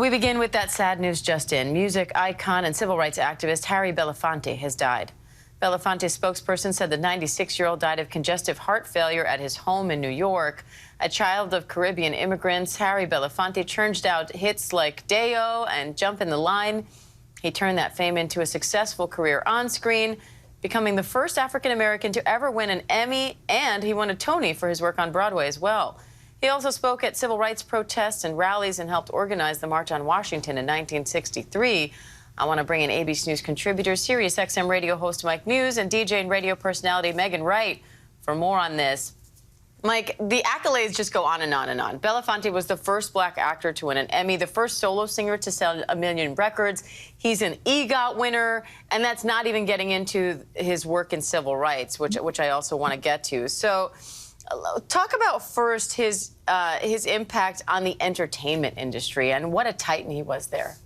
We begin with that sad news just in. Music icon and civil rights activist Harry Belafonte has died. Belafonte's spokesperson said the 96-year-old died of congestive heart failure at his home in New York. A child of Caribbean immigrants, Harry Belafonte churned out hits like Deo and Jump in the Line. He turned that fame into a successful career on screen, becoming the first African-American to ever win an Emmy, and he won a Tony for his work on Broadway as well. He also spoke at civil rights protests and rallies and helped organize the March on Washington in 1963. I want to bring in ABC News contributors, Sirius XM radio host Mike Muse, and DJ and radio personality Megan Wright for more on this. Mike, the accolades just go on and on and on. Belafonte was the first black actor to win an Emmy, the first solo singer to sell 1 million records. He's an Egot winner, and that's not even getting into his work in civil rights, which I also want to get to. So talk about first his impact on the entertainment industry and what a titan he was there.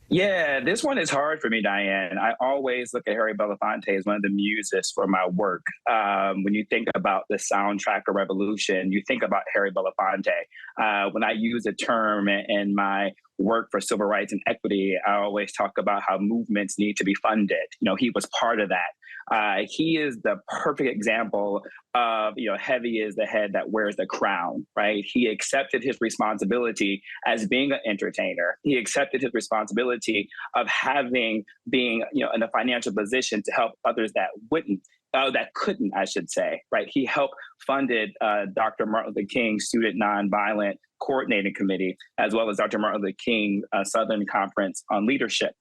Yeah, this one is hard for me, Diane. I always look at Harry Belafonte as one of the muses for my work. When you think about the soundtrack of Revolution, you think about Harry Belafonte. When I use a term in my work for civil rights and equity, I always talk about how movements need to be funded. You know, he was part of that. He is the perfect example of, heavy is the head that wears the crown, right? He accepted his responsibility as being an entertainer. He accepted his responsibility of being in a financial position to help others that couldn't, I should say, right? He helped funded Dr. Martin Luther King Student Nonviolent Coordinating Committee, as well as Dr. Martin Luther King Southern Conference on Leadership.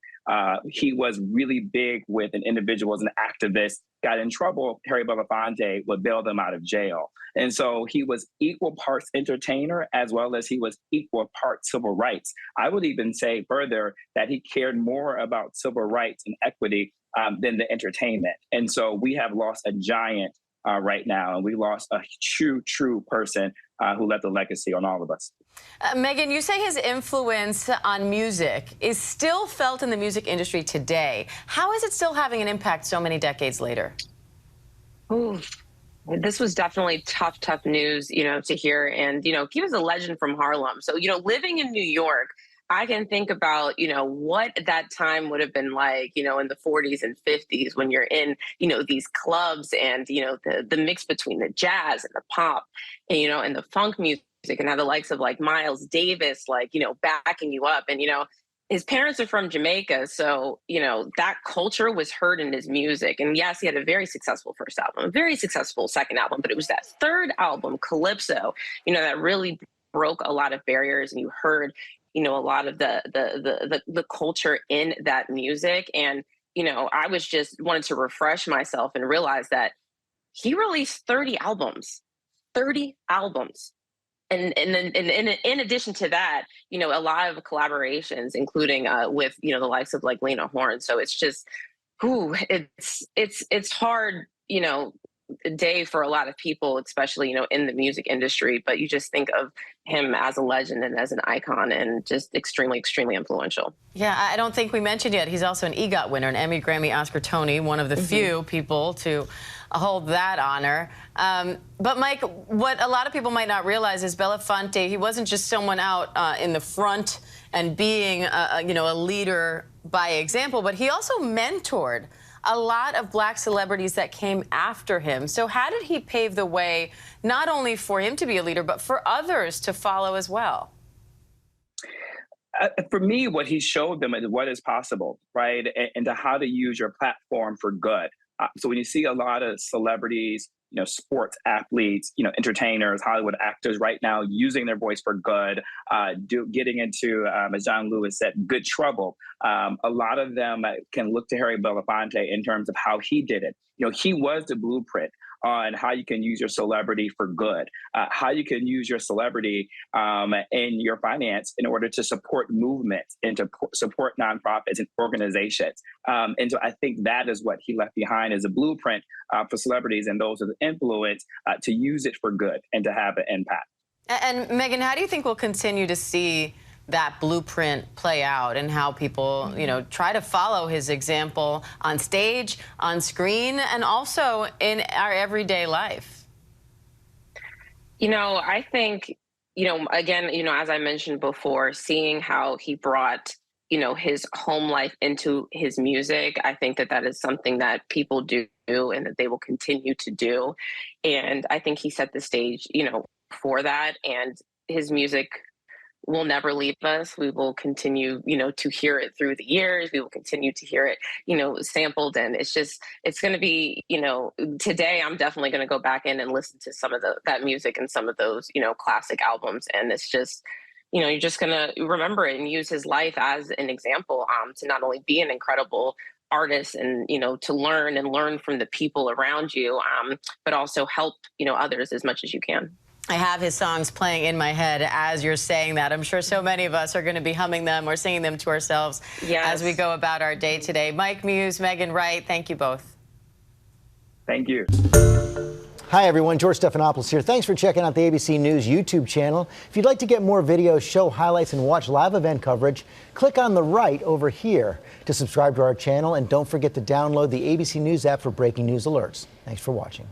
He was really big with an individual as an activist, got in trouble. Harry Belafonte would bail them out of jail. And so he was equal parts entertainer as well as he was equal parts civil rights. I would even say further that he cared more about civil rights and equity than the entertainment. And so we have lost a giant right now, and we lost a true person who left a legacy on all of us. Megan, you say his influence on music is still felt in the music industry today. How is it still having an impact so many decades later? Ooh, this was definitely tough news, to hear. And, he was a legend from Harlem. So, living in New York, I can think about, what that time would have been like, in the 40s and 50s when you're in, these clubs and, the mix between the jazz and the pop and, and the funk music and have the likes of like Miles Davis, backing you up. And, his parents are from Jamaica. So, that culture was heard in his music. And yes, he had a very successful first album, a very successful second album, but it was that third album, Calypso, that really broke a lot of barriers, and you heard a lot of the culture in that music. And, I was just wanted to refresh myself and realize that he released 30 albums. And then in addition to that, a lot of collaborations, including with, the likes of like Lena Horne. So it's just, it's hard, day for a lot of people, especially, in the music industry. But you just think of him as a legend and as an icon and just extremely influential. Yeah, I don't think we mentioned yet, he's also an EGOT winner, an Emmy, Grammy, Oscar, Tony, one of the few people to hold that honor. But Mike, what a lot of people might not realize is Belafonte, he wasn't just someone out in the front and being a leader by example, but he also mentored a lot of black celebrities that came after him. So how did he pave the way, not only for him to be a leader, but for others to follow as well? For me, what he showed them is what is possible, right? And to how to use your platform for good. So when you see a lot of celebrities, sports athletes, entertainers, Hollywood actors right now using their voice for good, getting into, as John Lewis said, good trouble. A lot of them can look to Harry Belafonte in terms of how he did it. He was the blueprint on how you can use your celebrity for good, how you can use your celebrity and your finance in order to support movements and to support nonprofits and organizations. And so I think that is what he left behind as a blueprint for celebrities and those with influence to use it for good and to have an impact. And Megan, how do you think we'll continue to see that blueprint play out and how people, try to follow his example on stage, on screen, and also in our everyday life? I think Again, as I mentioned before, seeing how he brought, his home life into his music, I think that that is something that people do and that they will continue to do. And I think he set the stage, for that. And his music will never leave us. We will continue, to hear it through the years. We will continue to hear it, sampled. And it's going to be, today I'm definitely going to go back in and listen to some of that music and some of those, classic albums. And it's just, you're just going to remember it and use his life as an example, to not only be an incredible artist and, to learn from the people around you, but also help, others as much as you can. I have his songs playing in my head as you're saying that. I'm sure so many of us are going to be humming them or singing them to ourselves as we go about our day today. Mike Muse, Megan Wright, thank you both. Thank you. Hi, everyone. George Stephanopoulos here. Thanks for checking out the ABC News YouTube channel. If you'd like to get more videos, show highlights, and watch live event coverage, click on the right over here to subscribe to our channel. And don't forget to download the ABC News app for breaking news alerts. Thanks for watching.